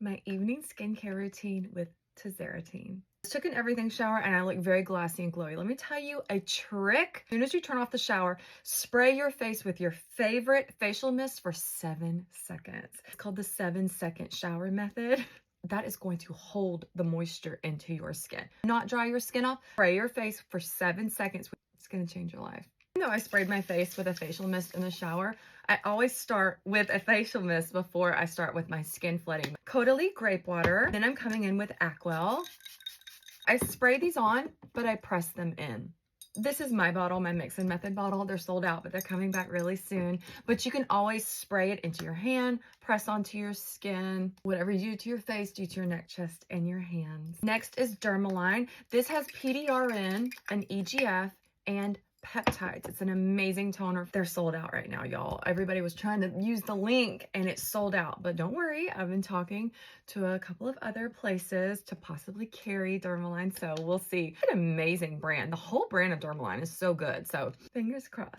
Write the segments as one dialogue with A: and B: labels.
A: my evening skincare routine with Tazarotene. I took an everything shower and I look very glassy and glowy. Let me tell you a trick. As soon as you turn off the shower, spray your face with your favorite facial mist for 7 seconds. It's called the 7-second shower method. That is going to hold the moisture into your skin. Not dry your skin off. Spray your face for 7 seconds. It's going to change your life. Even though I sprayed my face with a facial mist in the shower, I always start with a facial mist before I start with my skin flooding. Caudalie grape water. Then I'm coming in with Aquel. I spray these on, but I press them in. This is my bottle, my Mix and Method bottle. They're sold out, but they're coming back really soon. But you can always spray it into your hand, press onto your skin. Whatever you do to your face, do to your neck, chest, and your hands. Next is Dermaline. This has PDRN, an EGF, and peptides. It's an amazing toner. They're sold out right now, y'all. Everybody was trying to use the link and it's sold out, but don't worry. I've been talking to a couple of other places to possibly carry Dermaline, so we'll see. It's an amazing brand. The whole brand of Dermaline is so good, so fingers crossed.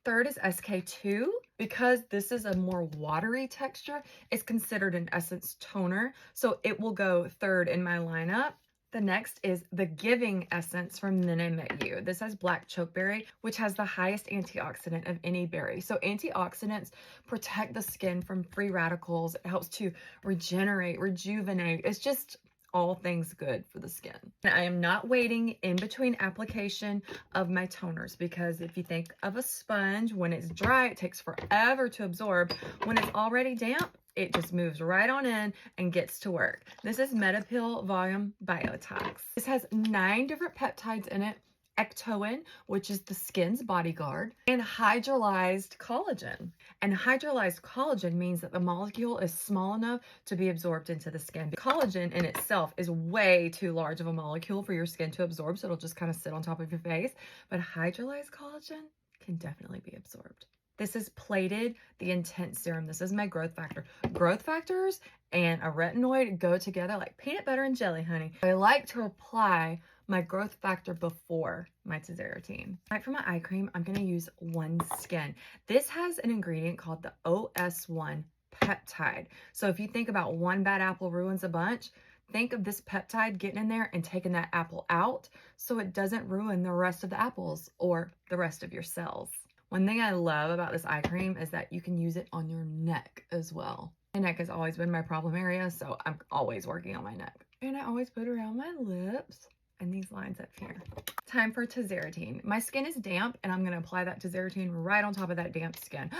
A: Third is SK2. Because this is a more watery texture, it's considered an essence toner, so it will go third in my lineup. The next is the Giving Essence from Then I Met You. This has black chokeberry, which has the highest antioxidant of any berry. So antioxidants protect the skin from free radicals. It helps to regenerate, rejuvenate. It's just all things good for the skin. And I am not waiting in between application of my toners, because if you think of a sponge, when it's dry, it takes forever to absorb. When it's already damp, it just moves right on in and gets to work. This is Metapil Volume Biotox. This has 9 different peptides in it. Ectoin, which is the skin's bodyguard, and hydrolyzed collagen. And hydrolyzed collagen means that the molecule is small enough to be absorbed into the skin. Collagen in itself is way too large of a molecule for your skin to absorb, so it'll just kind of sit on top of your face. But hydrolyzed collagen can definitely be absorbed. This is Plated, the Intense Serum. This is my growth factor. Growth factors and a retinoid go together like peanut butter and jelly, honey. I like to apply my growth factor before my Tazarotene. Right, for my eye cream, I'm going to use One Skin. This has an ingredient called the OS1 peptide. So if you think about one bad apple ruins a bunch, think of this peptide getting in there and taking that apple out so it doesn't ruin the rest of the apples or the rest of your cells. One thing I love about this eye cream is that you can use it on your neck as well. My neck has always been my problem area, so I'm always working on my neck. And I always put it around my lips and these lines up here. Time for Tazarotene. My skin is damp, and I'm going to apply that Tazarotene right on top of that damp skin.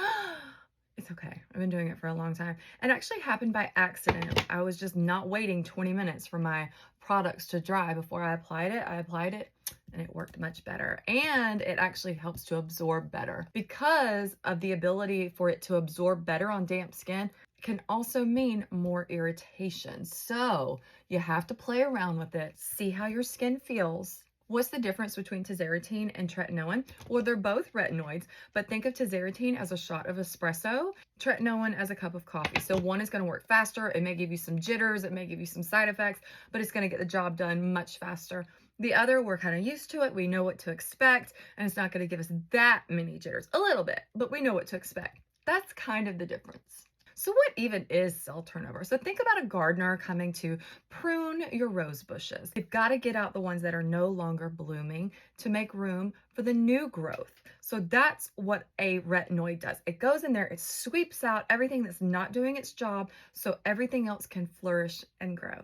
A: It's okay. I've been doing it for a long time. It actually happened by accident. I was just not waiting 20 minutes for my products to dry before I applied it. I applied it and it worked much better. And it actually helps to absorb better. Because of the ability for it to absorb better on damp skin, it can also mean more irritation. So you have to play around with it, see how your skin feels. What's the difference between Tazarotene and tretinoin? Well, they're both retinoids, but think of Tazarotene as a shot of espresso, tretinoin as a cup of coffee. So one is going to work faster. It may give you some jitters. It may give you some side effects, but it's going to get the job done much faster. The other, we're kind of used to it. We know what to expect, and it's not going to give us that many jitters. A little bit, but we know what to expect. That's kind of the difference. So what even is cell turnover? So think about a gardener coming to prune your rose bushes. You've got to get out the ones that are no longer blooming to make room for the new growth. So that's what a retinoid does. It goes in there, it sweeps out everything that's not doing its job so everything else can flourish and grow.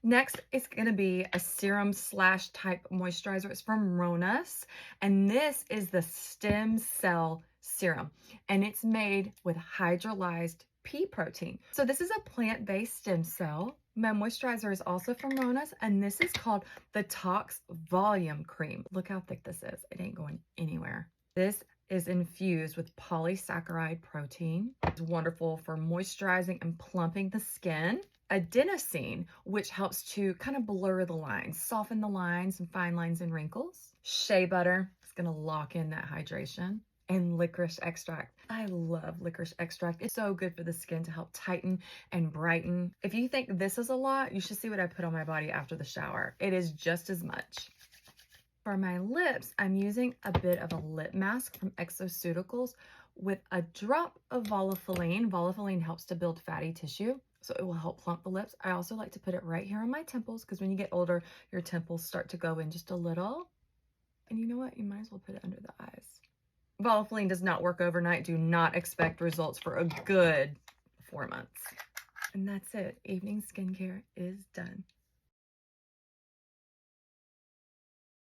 A: Next, it's going to be a serum / type moisturizer. It's from Ronus, and this is the stem cell serum, and it's made with hydrolyzed pea protein. So this is a plant-based stem cell. My moisturizer is also from Ronus, and this is called the Tox Volume Cream. Look how thick this is. It ain't going anywhere. This is infused with polysaccharide protein. It's wonderful for moisturizing and plumping the skin. Adenosine, which helps to kind of blur the lines, soften the lines and fine lines and wrinkles. Shea butter is going to lock in that hydration. And licorice extract. I love licorice extract. It's so good for the skin to help tighten and brighten. If you think this is a lot, you should see what I put on my body after the shower. It is just as much. For my lips, I'm using a bit of a lip mask from Exoceuticals with a drop of Volaphyline. Volaphyline helps to build fatty tissue. So it will help plump the lips. I also like to put it right here on my temples because when you get older, your temples start to go in just a little. And you know what? You might as well put it under the eyes. Volapolene does not work overnight. Do not expect results for a good 4 months. And that's it. Evening skincare is done.